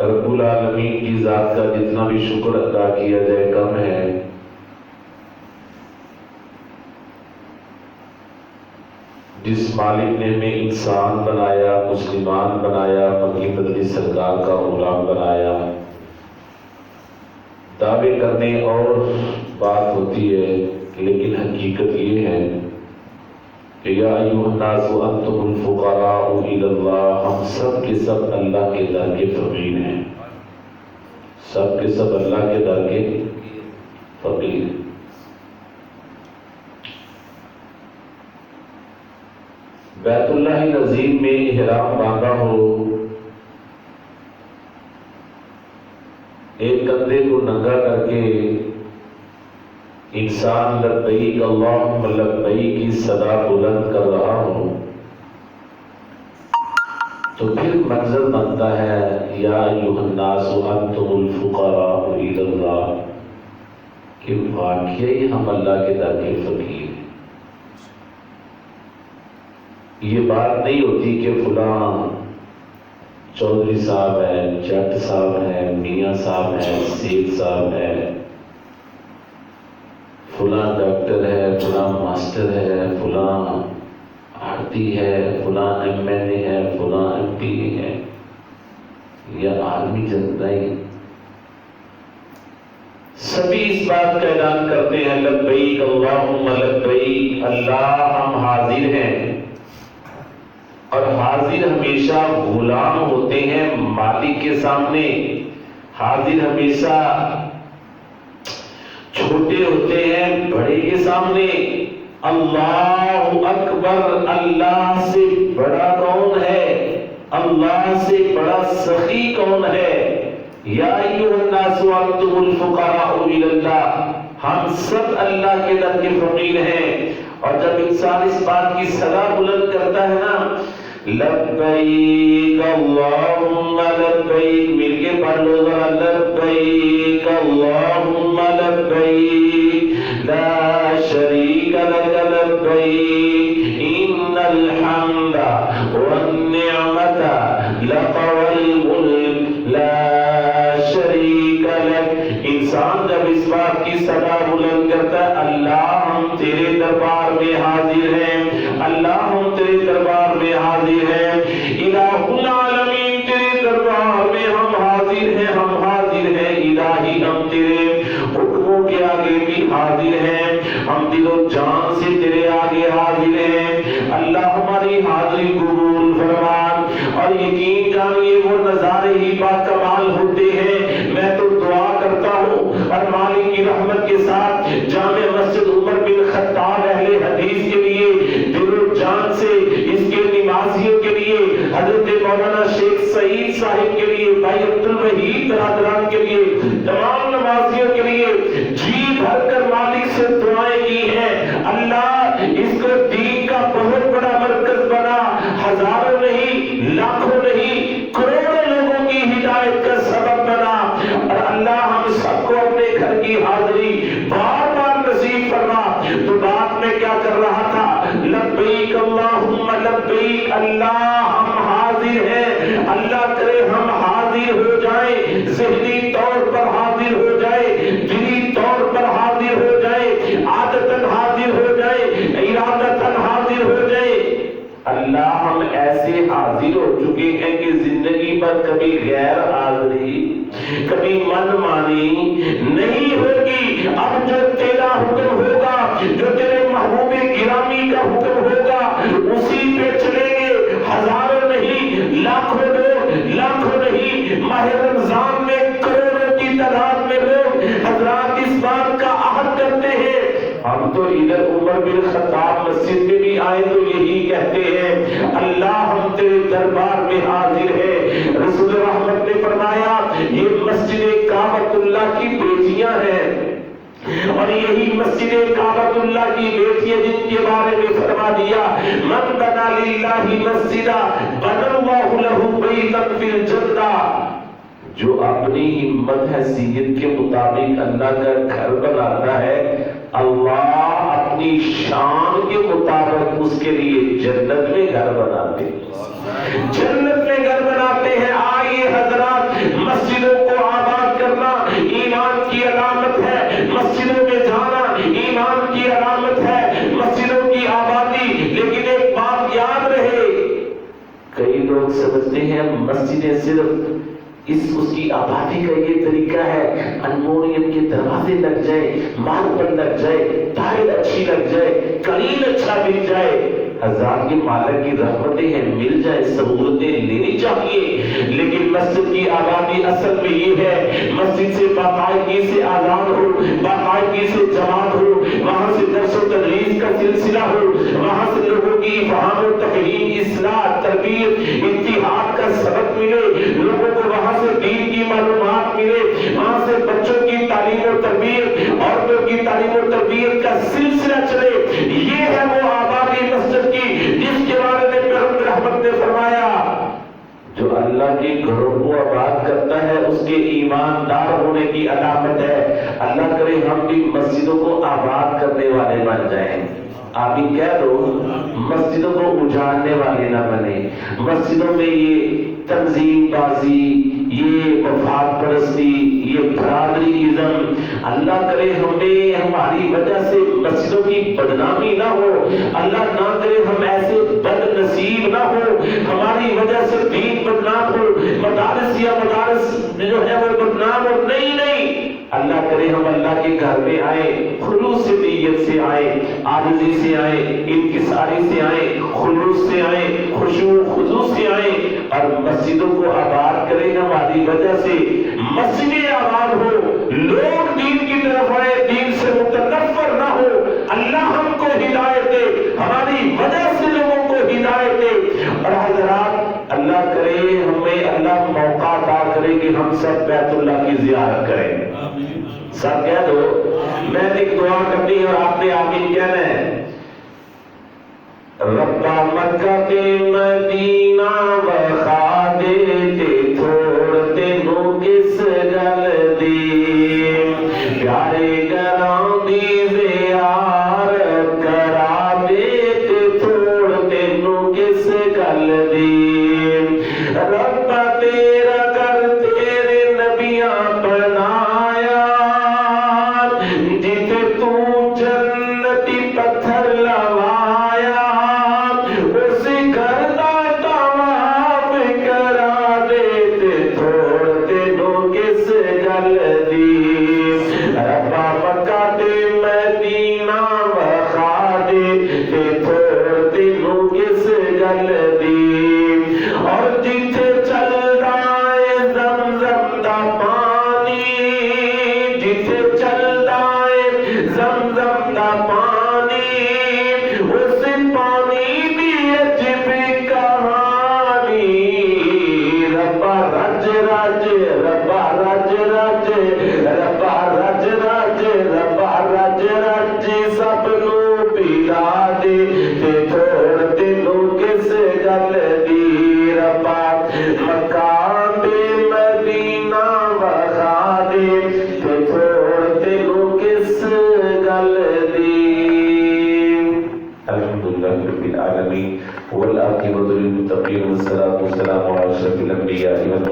رب العالمین کی ذات کا جتنا بھی شکر ادا کیا جائے کم ہے۔ جس مالک نے ہمیں انسان بنایا، مسلمان بنایا، مکی مدنی سرکار کا غلام بنایا، دعوے کرنے اور بات ہوتی ہے لیکن حقیقت یہ ہے کہ یا ایھا الناس انتم الفقراء الی اللہ، ہم سب کے سب اللہ کے در کے فقیر ہیں، سب کے سب اللہ کے در کے فقیر ہیں۔ بیت اللہ العظیم میں احرام باندھا ہو، ایک کندھے کو ننگا کر کے انسان لبیک اللہم لبیک کی صدا بلند کر رہا ہو تو پھر منظر بنتا ہے یا ایھا الناس انتم الفقراء الی اللہ، کہ واقعی ہم اللہ کے در کے فقیر ہیں۔ یہ بات نہیں ہوتی کہ فلاں چودھری صاحب ہے، جٹ صاحب ہے، میاں صاحب ہے، سیٹھ صاحب ہے، فلاں ڈاکٹر ہے، فلاں ماسٹر ہے، فلاں آڑتی ہے، فلاں ایم این اے ہے، فلاں ایم پی ہے، یا عالمی جنتا ہی، سبھی اس بات کا اعلان کرتے ہیں لبیک اللہم لبیک، اللہ ہم حاضر ہیں۔ اور حاضر ہمیشہ غلام ہوتے ہیں مالک کے سامنے، حاضر ہمیشہ چھوٹے ہوتے ہیں بڑے کے سامنے۔ اللہ اکبر، اللہ سے بڑا کون ہے؟ اللہ سے بڑا سخی کون ہے؟ یا ایھا الناس انتم الفقراء الی اللہ، ہم سب اللہ کے در کے فقیر ہیں۔ اور جب انسان اس بات کی صدا بلند کرتا ہے نا، لبیک اللہم لبیک، مل کے پڑھ لو ذرا، لبیک اللہم لبیک لا شریک لک لبیک ان الحمد والنعمت لک والملک لا شریک لک۔ انسان جب اس بات کی صدا بلند کرتا ہے اللہ ہم تیرے دربار میں حاضر ہیں، اللہ ہم تیرے دربار میں حاضر ہیں، الہ العالمین تیرے دربار میں ہم حاضر ہیں، ہم حاضر ہیں الہی، ہم تیرے حکموں کے آگے بھی حاضر ہیں، ہم دل و جان سے تیرے آگے حاضر ہیں، اللہ ہماری حاضری قبول فرما۔ اور یقین جانیے وہ نظارے ہی باکمال ہوتے ہیں۔ میں تو دعا کرتا ہوں اور مالک کی رحمت کے ساتھ جامع مسجد عمر بن خطاب اہل حدیث کے لیے دل و جان سے، اس کے نمازیوں کے لیے، حضرت مولانا شیخ سعید صاحب کے لیے، بھائی عبد الوحید برادران کے لیے، تمام نمازیوں کے لیے جی بھر کر مالک سے دعائیں کی ہیں، اللہ اس کو دین کا بہت بڑا مرکز بنا، ہزاروں نہیں، لاکھوں نہیں، کروڑوں لوگوں کی ہدایت کا سبب بنا، اور اللہ ہم سب کو اپنے گھر کی حاضری بار بار نصیب فرما۔ تو بات میں کیا کر رہا تھا؟ لبیک اللہم لبیک، اللہ ہم حاضر ہیں، اللہ کرے ہم حاضر ہو جائیں، ذہنی طور پر حاضر ہو جائے، دلی طور پر حاضر ہو جائے، عادتاً حاضر ہو جائے، ارادتاً حاضر ہو جائے۔ اللہ ہم ایسے حاضر ہو چکے ہیں کہ زندگی پر کبھی غیر حاضری، کبھی من مانی نہیں ہوگی۔ اب جو تیرا حکم ہوگا، جو تیرے محبوب گرامی کا حکم ہوگا، اسی پہ چلیں گے، ہزاروں نہیں، لاکھوں لوگ، لاکھوں نہیں، ماہ رمضان میں کروڑوں کی تعداد میں لوگ حضرات اس بات کا عہد کرتے ہیں۔ ہم تو ادھر عمر بن خطاب مسجد میں بھی آئے تو یہی کہتے ہیں اللہ ہم تیرے دربار میں حاضر ہے۔ رسول رحمت نے فرمایا یہ مسجد کعبۃ اللہ کی بیٹیاں ہیں، اور یہی مسجد کعبۃ اللہ کی بیٹیاں جن کے بارے میں فرما دیا من بنا للہ مسجدا بنى اللہ لہ بیتا فی الجنہ، جو اپنی ہمت حیثیت کے مطابق اللہ کا گھر بناتا ہے، اللہ اپنی شان کے مطابق اس کے لیے جنت میں گھر بناتے ہیں، جنت میں گھر بناتے ہیں۔ آئیے حضرات سمجھتے ہیں مسجدیں صرف اس کی آبادی کا یہ طریقہ ہے، المونیم کے دروازے لگ جائے، ماربل لگ جائے، ٹائل اچھی لگ جائے، قلیل اچھا مل جائے، ہزار کے مالک کی رحمتیں ہیں، مل جائے، سہولتیں لینی چاہیے. لیکن مسجد کی آبادی اصل میں یہ ہے، مسجد سے باقاعدگی سے آزاد ہو، باقاعدگی سے جماعت ہو، وہاں سے درس و تدریس کا سلسلہ ہو، وہاں سے لوگوں کی فہم و تفہیم، اصلاح، تربیت، اتحاد کا سبق ملے، لوگوں کو وہاں سے دین کی معلومات ملے، وہاں سے بچوں کی تعلیم و تربیت، عورتوں کی تعلیم و تربیت کا سلسلہ چلے. یہ ہے وہ آبادی مسجد کی جس کے بارے میں پیغمبر رحمت نے فرمایا جو اللہ کے گھروں کو آباد کرتا ہے اس کے ایماندار ہونے کی علامت ہے. اللہ کرے ہم بھی مسجدوں کو آباد کرنے والے بن جائیں. آپ ہی کہہ دو مسجدوں کو اجاڑنے والے نہ بنے. مسجدوں میں یہ تنظیم بازی، یہ مفاد پرستی، یہ برادری ازم، اللہ کرے ہمیں ہماری وجہ سے مسجدوں کی بدنامی نہ ہو. اللہ نہ کرے ہم ایسے بد نصیب نہ ہو ہماری وجہ سے دین بدنام ہو، مدارس یا مدارس جو ہے وہ بدنام ہو. نہیں، اللہ کرے ہم اللہ کے گھر میں آئے، خلوص نیت سے آئے، عاجزی سے آئے، انکساری سے آئے، خلوص سے آئے، خشوع خضوع سے آئے اور مسجدوں کو آباد کرے ہماری وجہ سے. مسجدیں آباد ہو، لوگ دین کی طرف آئے، دین سے متنفر نہ ہو. اللہ ہم کو ہدایت دے، ہماری وجہ سے لوگوں کو ہدایت دے. اور حضرات اللہ کرے ہمیں اللہ موقع عطا کرے کہ ہم سب بیت اللہ کی زیارت کریں. سب کہہ دو، میں نے ایک دعا کرنی ہے اور آپ نے آمین کہنا ہے. ربا مکہ کے مدینہ بخا دیتے تھوڑ تینوں کس گل دی، پیارے گراں دی زیارت کرا دیتے تھوڑ تینوں کس گل دی. ربا تیرا گھر تیرے نبیاں بنایا، جتے تو جنتی پتھر لوایا، اس گھر دا طواف کرا دیتے تھوڑ تینوں کس گل دی. ربا مکہ تے مدینہ بخا دیتے تھوڑ تینوں کس گل دی. اور جتے چل رہا ہے زمزم دا پانی، جتے چل رہا ہے زمزم دا پانی، اس پانی دی عجب کہانی. ربا رج رج، ربا رج رج، ربا رج رج، ربا رج رج سب نو پلا دے تے تھوڑ تینوں کس گل دی. ربا مکہ تے مدینہ بخا دے تے تھوڑ تینوں کس گل دی. الحمدللہ رب العالمین والعاقبۃ للمتقین والصلاۃ والسلام علی اشرف الانبیاء والمرسلین.